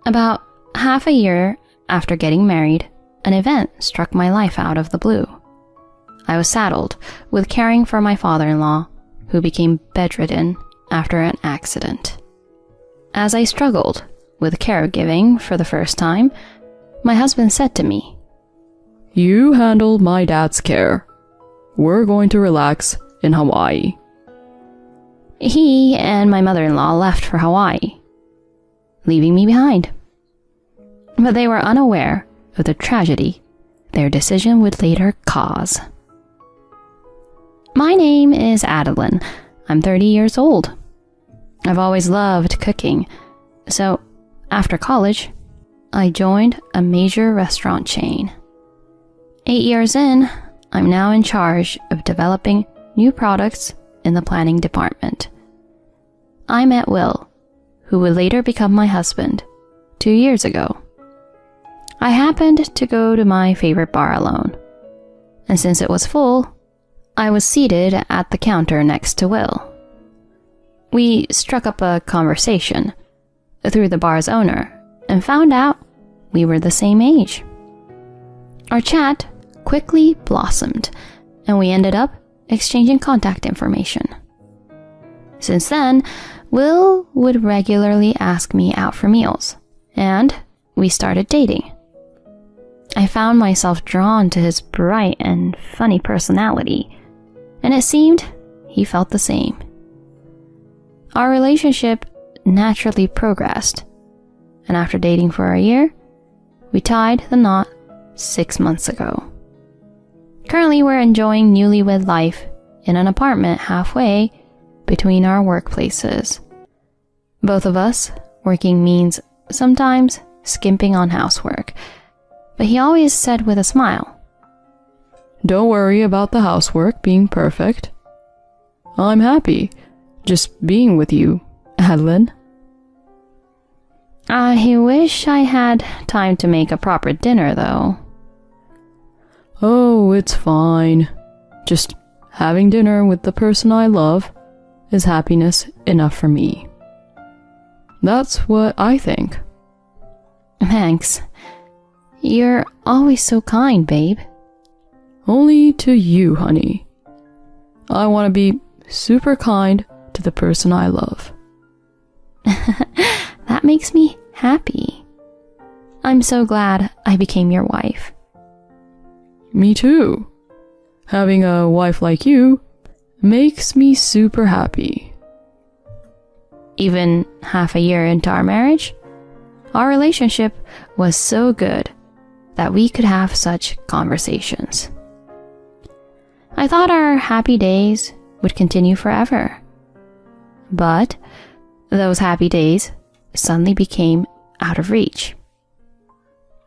About half a year after getting married, an event struck my life out of the blue. I was saddled with caring for my father-in-law, who became bedridden after an accident. As I struggled with caregiving for the first time, my husband said to me, "You handle my dad's care. We're going to relax in Hawaii." He and my mother-in-law left for Hawaii, leaving me behind. But they were unaware of the tragedy their decision would later cause. My name is Adeline. I'm 30 years old. I've always loved cooking, so after college, I joined a major restaurant chain. 8 years in, I'm now in charge of developing new products in the planning department. I met Will, who would later become my husband, 2 years ago. I happened to go to my favorite bar alone, and since it was full, I was seated at the counter next to Will. We struck up a conversation through the bar's owner and found out we were the same age. Our chat quickly blossomed, and we ended up exchanging contact information. Since then, Will would regularly ask me out for meals, and we started dating. I found myself drawn to his bright and funny personality, and it seemed he felt the same. Our relationship naturally progressed, and after dating for a year, we tied the knot 6 months ago. Currently, we're enjoying newlywed life in an apartment halfway between our workplaces. Both of us working means sometimes skimping on housework, but he always said with a smile, "Don't worry about the housework being perfect. I'm happy just being with you, Adeline." I wish I had time to make a proper dinner, though. "Oh, it's fine. Just having dinner with the person I love is happiness enough for me. That's what I think." Thanks. You're always so kind, babe. Only to you, honey. I want to be super kind to the person I love. That makes me happy. I'm so glad I became your wife. Me too. Having a wife like you makes me super happy. Even half a year into our marriage, our relationship was so good that we could have such conversations. I thought our happy days would continue forever. But those happy days suddenly became out of reach.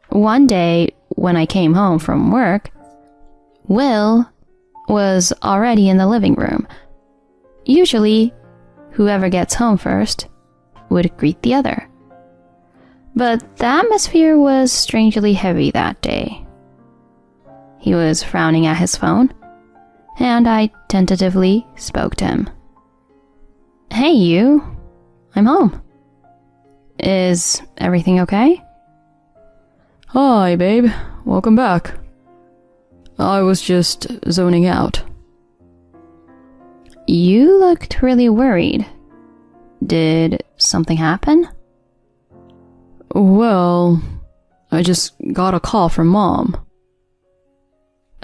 One day, when I came home from work, Will was already in the living room. Usually, whoever gets home first would greet the other. But the atmosphere was strangely heavy that day. He was frowning at his phone, and I tentatively spoke to him. "Hey, you. I'm home. Is everything okay?" "Hi, babe. Welcome back. I was just zoning out." You looked really worried. Did something happen? "Well, I just got a call from Mom."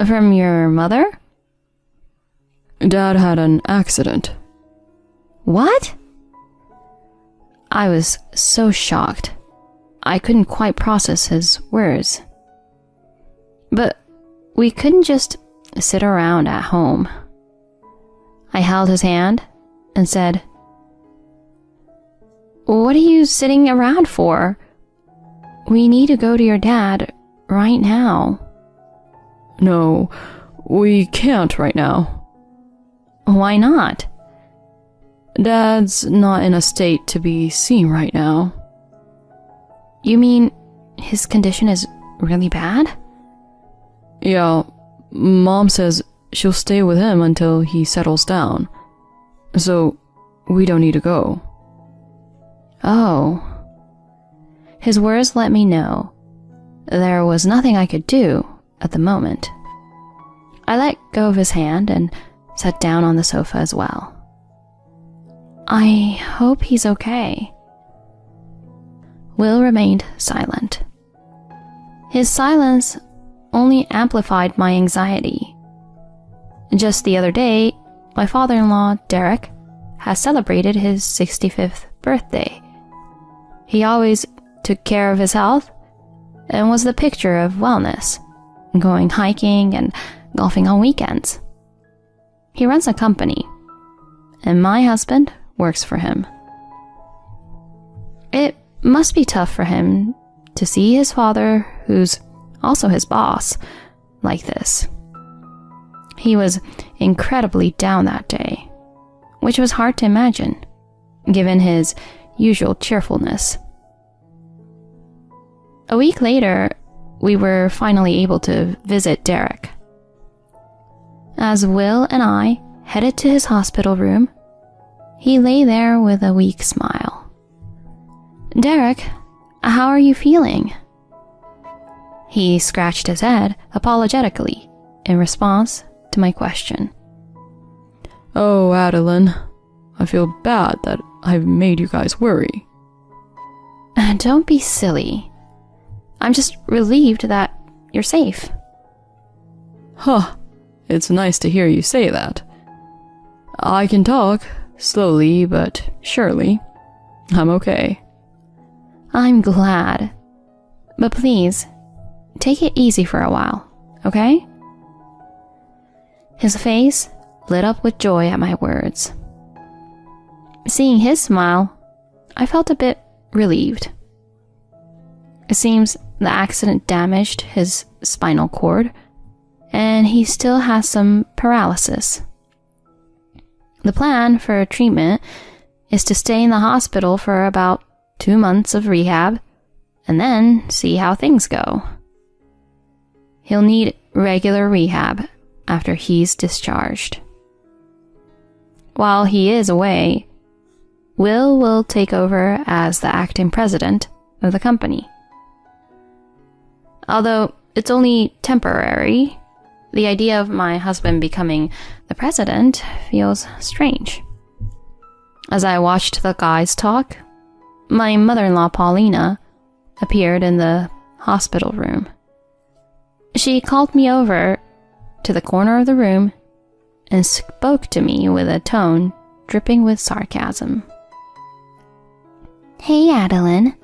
From your mother? "Dad had an accident." What? I was so shocked. I couldn't quite process his words. But we couldn't just sit around at home. I held his hand and said, "What are you sitting around for? We need to go to your dad right now." "No, we can't right now." "Why not?" "Dad's not in a state to be seen right now." You mean his condition is really bad? "Yeah, Mom says she'll stay with him until he settles down. So we don't need to go." Oh. His words let me know there was nothing I could do at the moment. I let go of his hand and sat down on the sofa as well. I hope he's okay. Will remained silent. His silence only amplified my anxiety. Just the other day, my father-in-law, Derek, has celebrated his 65th birthday. He always took care of his health and was the picture of wellness, going hiking and golfing on weekends. He runs a company, and my husband works for him. It must be tough for him to see his father, who's also his boss, like this. He was incredibly down that day, which was hard to imagine, given his usual cheerfulness. A week later, we were finally able to visit Derek. As Will and I headed to his hospital room, he lay there with a weak smile. "Derek, how are you feeling?" He scratched his head apologetically in response to my question. "Oh, Adeline, I feel bad that I've made you guys worry." "Don't be silly. I'm just relieved that you're safe." Huh, it's nice to hear you say that. I can talk, slowly but surely. I'm okay. "I'm glad. But please, take it easy for a while, okay?" His face lit up with joy at my words. Seeing his smile, I felt a bit relieved. It seems the accident damaged his spinal cord, and he still has some paralysis. The plan for treatment is to stay in the hospital for about 2 months of rehab, and then see how things go. He'll need regular rehab after he's discharged. While he is away, Will take over as the acting president of the company. Although it's only temporary, the idea of my husband becoming the president feels strange. As I watched the guys talk, my mother-in-law Paulina appeared in the hospital room. She called me over to the corner of the room and spoke to me with a tone dripping with sarcasm. "Hey, Adeline.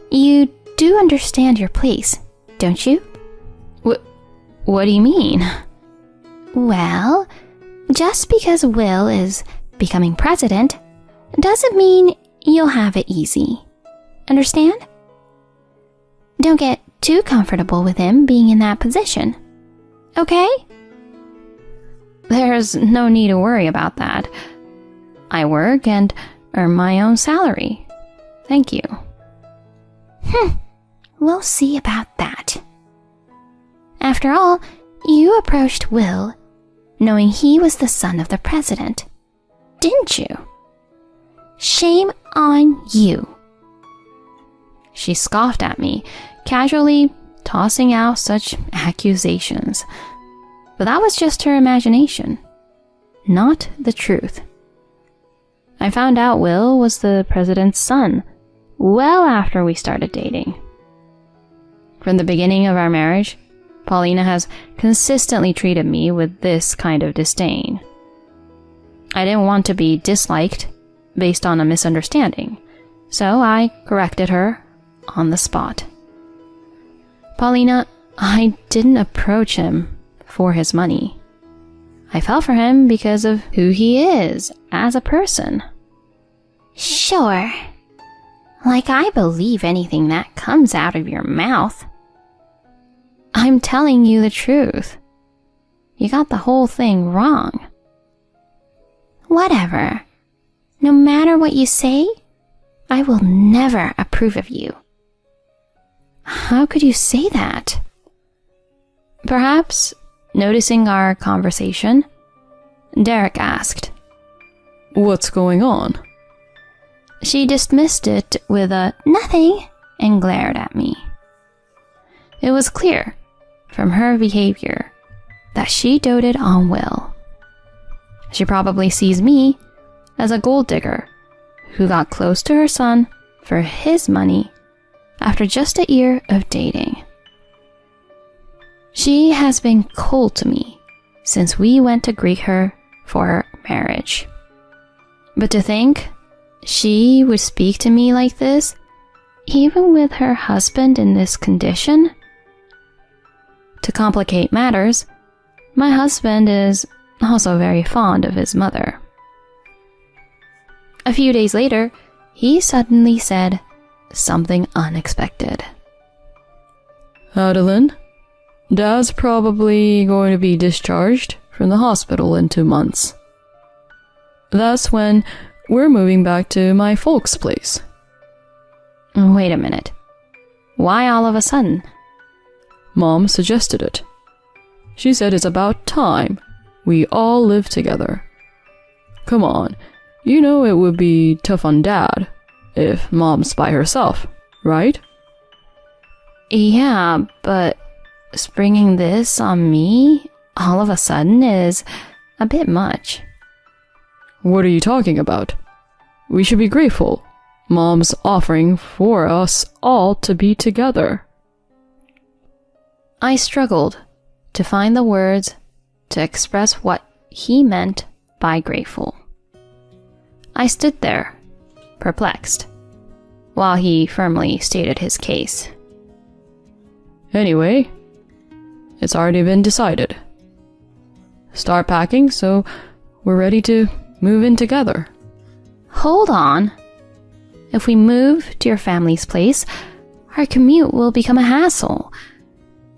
You do understand your place, don't you?" What do you mean?" "Well, just because Will is becoming president doesn't mean you'll have it easy. Understand? Don't get too comfortable with him being in that position. Okay?" "There's no need to worry about that. I work and earn my own salary. Thank you." We'll see about that. After all, you approached Will knowing he was the son of the president, didn't you? Shame on you." She scoffed at me, casually tossing out such accusations. But that was just her imagination, not the truth. I found out Will was the president's son well after we started dating. From the beginning of our marriage, Paulina has consistently treated me with this kind of disdain. I didn't want to be disliked based on a misunderstanding, so I corrected her on the spot. "Paulina, I didn't approach him for his money. I fell for him because of who he is as a person." "Sure. Like I believe anything that comes out of your mouth." "I'm telling you the truth. You got the whole thing wrong." "Whatever. No matter what you say, I will never approve of you." "How could you say that?" Perhaps, noticing our conversation, Derek asked, "What's going on?" She dismissed it with a "nothing" and glared at me. It was clear from her behavior that she doted on Will. She probably sees me as a gold digger who got close to her son for his money after just a year of dating. She has been cold to me since we went to greet her for her marriage. But to think she would speak to me like this, even with her husband in this condition? To complicate matters, my husband is also very fond of his mother. A few days later, he suddenly said something unexpected. Adeline, Dad's probably going to be discharged from the hospital in 2 months. That's when we're moving back to my folks' place. Wait a minute. Why all of a sudden? Mom suggested it. She said it's about time we all live together. Come on, you know it would be tough on Dad if Mom's by herself, right? Yeah, but springing this on me all of a sudden is a bit much. What are you talking about? We should be grateful. Mom's offering for us all to be together. I struggled to find the words to express what he meant by grateful. I stood there, perplexed, while he firmly stated his case. Anyway, it's already been decided. Start packing so we're ready to move in together. Hold on. If we move to your family's place, our commute will become a hassle.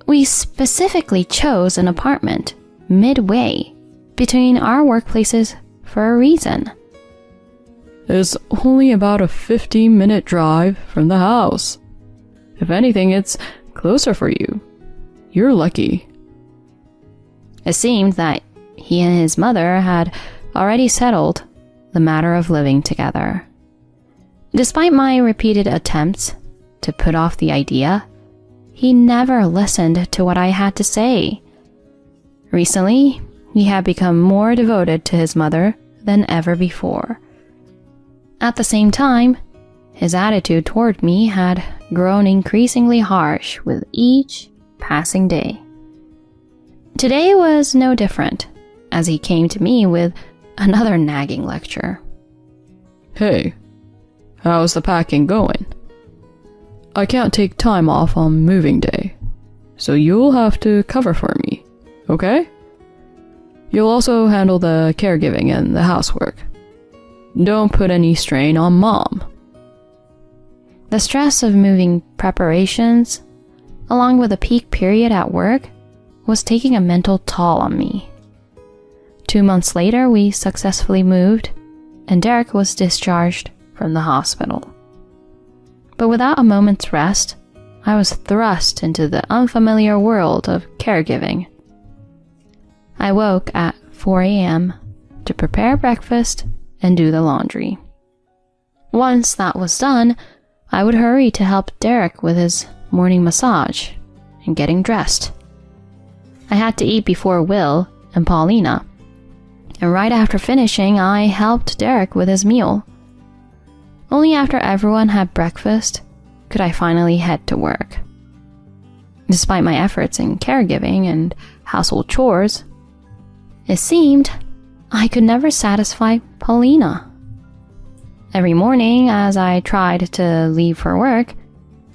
We specifically chose an apartment midway between our workplaces for a reason. It's only about a 15-minute drive from the house. If anything, it's closer for you. You're lucky. It seemed that he and his mother had already settled the matter of living together. Despite my repeated attempts to put off the idea, he never listened to what I had to say. Recently, he had become more devoted to his mother than ever before. At the same time, his attitude toward me had grown increasingly harsh with each passing day. Today was no different, as he came to me with another nagging lecture. Hey, how's the packing going? I can't take time off on moving day, so you'll have to cover for me, okay? You'll also handle the caregiving and the housework. Don't put any strain on Mom. The stress of moving preparations, along with a peak period at work, was taking a mental toll on me. 2 months later, we successfully moved, and Derek was discharged from the hospital. But without a moment's rest, I was thrust into the unfamiliar world of caregiving. I woke at 4 a.m. to prepare breakfast and do the laundry. Once that was done, I would hurry to help Derek with his morning massage and getting dressed. I had to eat before Will and Paulina, and right after finishing, I helped Derek with his meal. Only after everyone had breakfast could I finally head to work. Despite my efforts in caregiving and household chores, it seemed I could never satisfy Paulina. Every morning, as I tried to leave for work,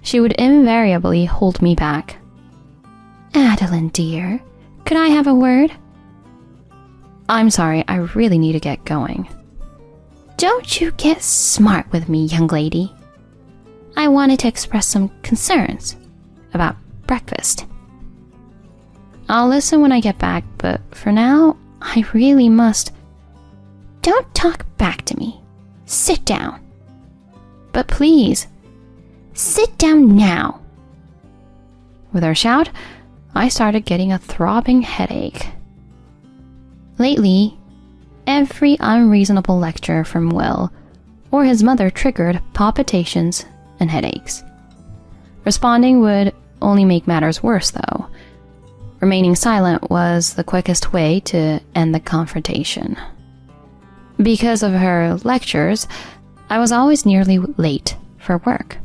she would invariably hold me back. Adeline, dear, could I have a word? I'm sorry, I really need to get going. Don't you get smart with me, young lady. I wanted to express some concerns about breakfast. I'll listen when I get back, but for now, I really must. Don't talk back to me. Sit down. But please, sit down now. With her shout, I started getting a throbbing headache. Lately, every unreasonable lecture from Will or his mother triggered palpitations and headaches. Responding would only make matters worse, though. Remaining silent was the quickest way to end the confrontation. Because of her lectures, I was always nearly late for work.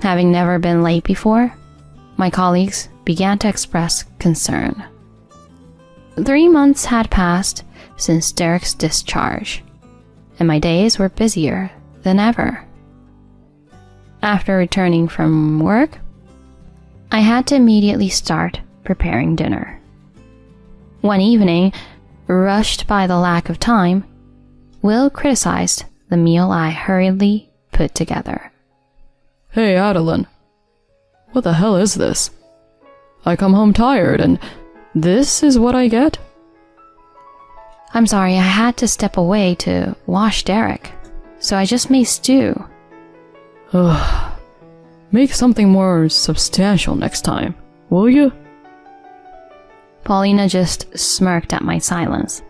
Having never been late before, my colleagues began to express concern. 3 months had passed since Derek's discharge, and my days were busier than ever. After returning from work, I had to immediately start preparing dinner. One evening, rushed by the lack of time, Will criticized the meal I hurriedly put together. Hey, Adeline. What the hell is this? I come home tired, and this is what I get? I'm sorry, I had to step away to wash Derek, so I just made stew. Ugh. Make something more substantial next time, will you? Paulina just smirked at my silence.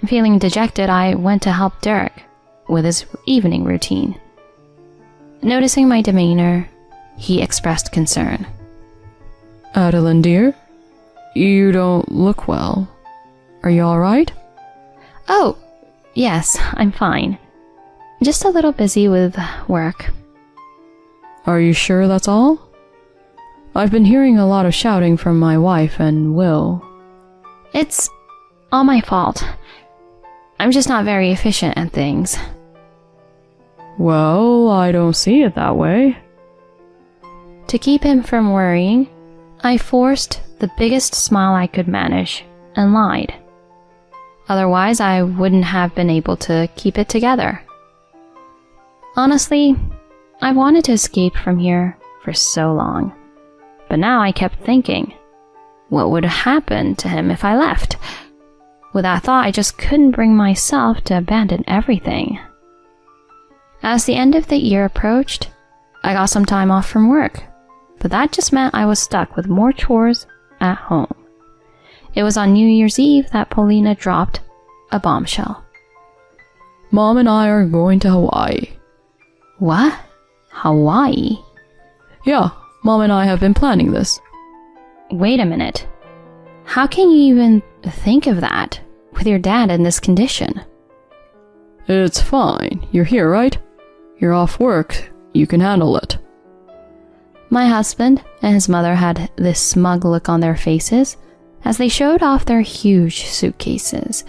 Feeling dejected, I went to help Derek with his evening routine. Noticing my demeanor, he expressed concern. Adeline, dear, you don't look well. Are you all right? Oh, yes, I'm fine. Just a little busy with work. Are you sure that's all? I've been hearing a lot of shouting from my wife and Will. It's all my fault. I'm just not very efficient at things. Well, I don't see it that way. To keep him from worrying, I forced the biggest smile I could manage and lied. Otherwise, I wouldn't have been able to keep it together. Honestly, I wanted to escape from here for so long. But now I kept thinking, what would happen to him if I left? With that thought, I just couldn't bring myself to abandon everything. As the end of the year approached, I got some time off from work, but that just meant I was stuck with more chores at home. It was on New Year's Eve that Paulina dropped a bombshell. Mom and I are going to Hawaii. What? Hawaii? Yeah, Mom and I have been planning this. Wait a minute. How can you even think of that with your dad in this condition? It's fine. You're here, right? You're off work. You can handle it. My husband and his mother had this smug look on their faces as they showed off their huge suitcases.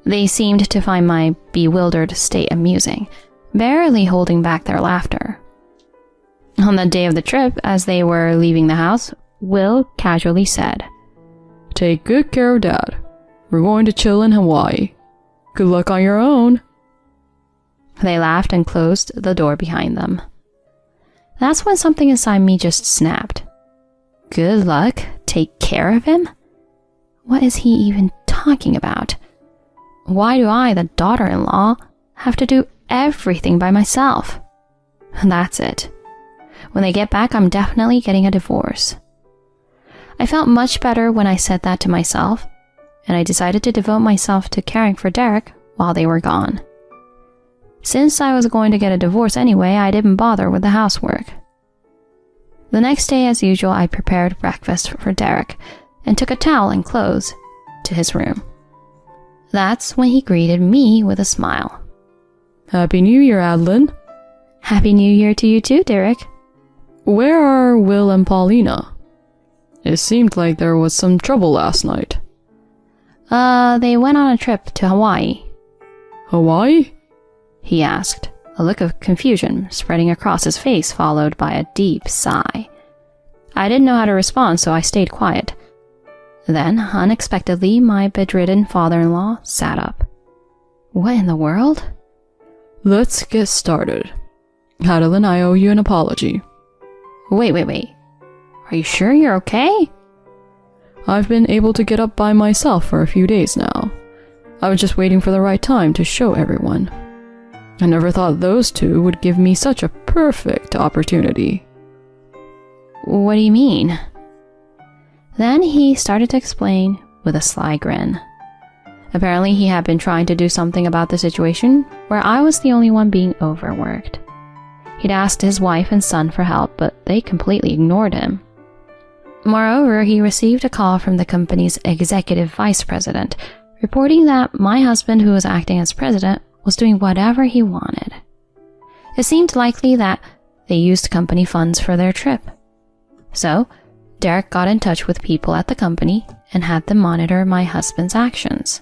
They seemed to find my bewildered state amusing, barely holding back their laughter. On the day of the trip, as they were leaving the house, Will casually said, Take good care of Dad. We're going to chill in Hawaii. Good luck on your own. They laughed and closed the door behind them. That's when something inside me just snapped. Good luck? Take care of him? What is he even talking about? Why do I, the daughter-in-law, have to do everything by myself? That's it. When they get back, I'm definitely getting a divorce. I felt much better when I said that to myself, and I decided to devote myself to caring for Derek while they were gone. Since I was going to get a divorce anyway, I didn't bother with the housework. The next day, as usual, I prepared breakfast for Derek and took a towel and clothes to his room. That's when he greeted me with a smile. Happy New Year, Adeline. Happy New Year to you too, Derek. Where are Will and Paulina? It seemed like there was some trouble last night. They went on a trip to Hawaii. Hawaii? He asked, a look of confusion spreading across his face, followed by a deep sigh. I didn't know how to respond, so I stayed quiet. Then, unexpectedly, my bedridden father-in-law sat up. What in the world? Let's get started. Adeline, I owe you an apology. Wait. Are you sure you're okay? I've been able to get up by myself for a few days now. I was just waiting for the right time to show everyone. I never thought those two would give me such a perfect opportunity. What do you mean? Then he started to explain with a sly grin. Apparently he had been trying to do something about the situation where I was the only one being overworked. He'd asked his wife and son for help, but they completely ignored him. Moreover, he received a call from the company's executive vice president, reporting that my husband, who was acting as president, was doing whatever he wanted. It seemed likely that they used company funds for their trip. So, Derek got in touch with people at the company and had them monitor my husband's actions.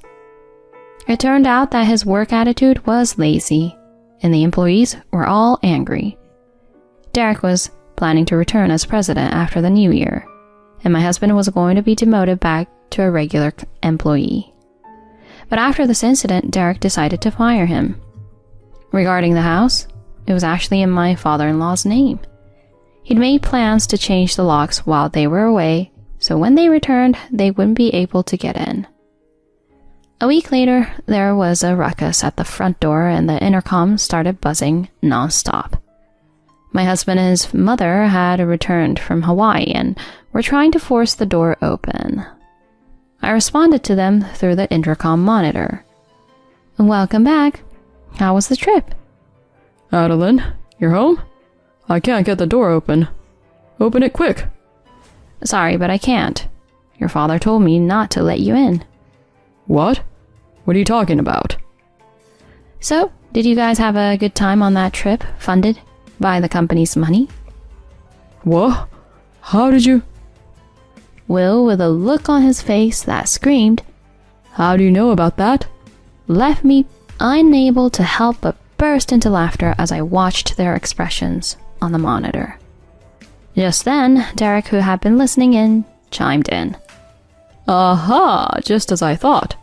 It turned out that his work attitude was lazy, and the employees were all angry. Derek was planning to return as president after the new year, and my husband was going to be demoted back to a regular employee. But after this incident, Derek decided to fire him. Regarding the house, it was actually in my father-in-law's name. He'd made plans to change the locks while they were away, so when they returned, they wouldn't be able to get in. A week later, there was a ruckus at the front door and the intercom started buzzing non-stop. My husband and his mother had returned from Hawaii and were trying to force the door open. I responded to them through the intercom monitor. "Welcome back. How was the trip?" Adeline, you're home? I can't get the door open. Open it quick. "Sorry, but I can't. Your father told me not to let you in." What? What are you talking about? "So, did you guys have a good time on that trip, funded by the company's money?" What? How did you... Will, with a look on his face that screamed, How do you know about that? left me unable to help but burst into laughter as I watched their expressions on the monitor. Just then, Derek, who had been listening in, chimed in. Aha, just as I thought.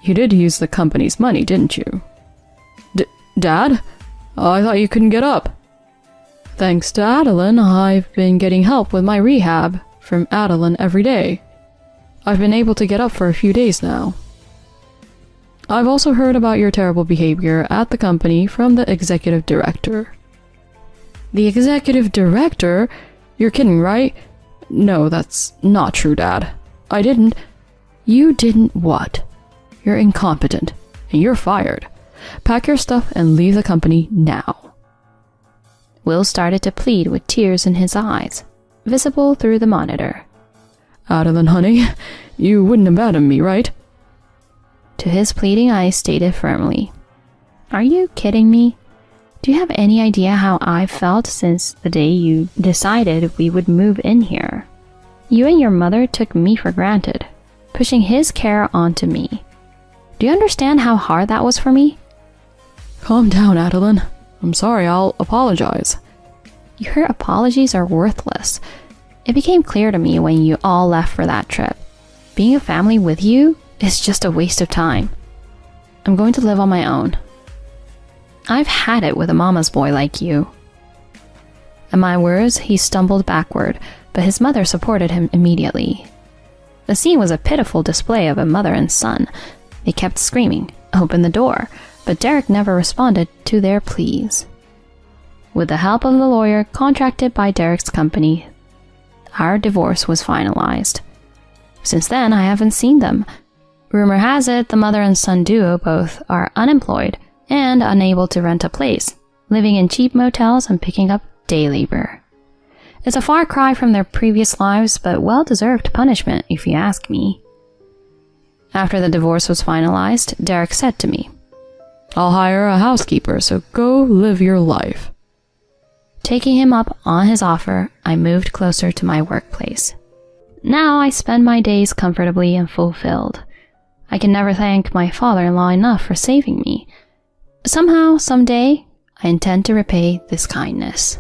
You did use the company's money, didn't you? Dad? I thought you couldn't get up. Thanks to Adeline, I've been getting help with my rehab from Adeline every day. I've been able to get up for a few days now. I've also heard about your terrible behavior at the company from the executive director. The executive director? You're kidding, right? No, that's not true, Dad. I didn't. You didn't what? You're incompetent, and you're fired. Pack your stuff and leave the company now. Will started to plead with tears in his eyes, visible through the monitor. Adeline, honey, you wouldn't abandon me, right? To his pleading, I stated firmly, "Are you kidding me? Do you have any idea how I've felt since the day you decided we would move in here? You and your mother took me for granted, pushing his care onto me. Do you understand how hard that was for me?" Calm down, Adeline. I'm sorry, I'll apologize. Your apologies are worthless. It became clear to me when you all left for that trip. Being a family with you is just a waste of time. I'm going to live on my own. I've had it with a mama's boy like you. At my words, he stumbled backward, but his mother supported him immediately. The scene was a pitiful display of a mother and son. They kept screaming, "Open the door," but Derek never responded to their pleas. With the help of the lawyer contracted by Derek's company, our divorce was finalized. Since then, I haven't seen them. Rumor has it the mother and son duo both are unemployed and unable to rent a place, living in cheap motels and picking up day labor. It's a far cry from their previous lives, but well-deserved punishment, if you ask me. After the divorce was finalized, Derek said to me, "I'll hire a housekeeper, so go live your life." Taking him up on his offer, I moved closer to my workplace. Now I spend my days comfortably and fulfilled. I can never thank my father-in-law enough for saving me. Somehow, someday, I intend to repay this kindness.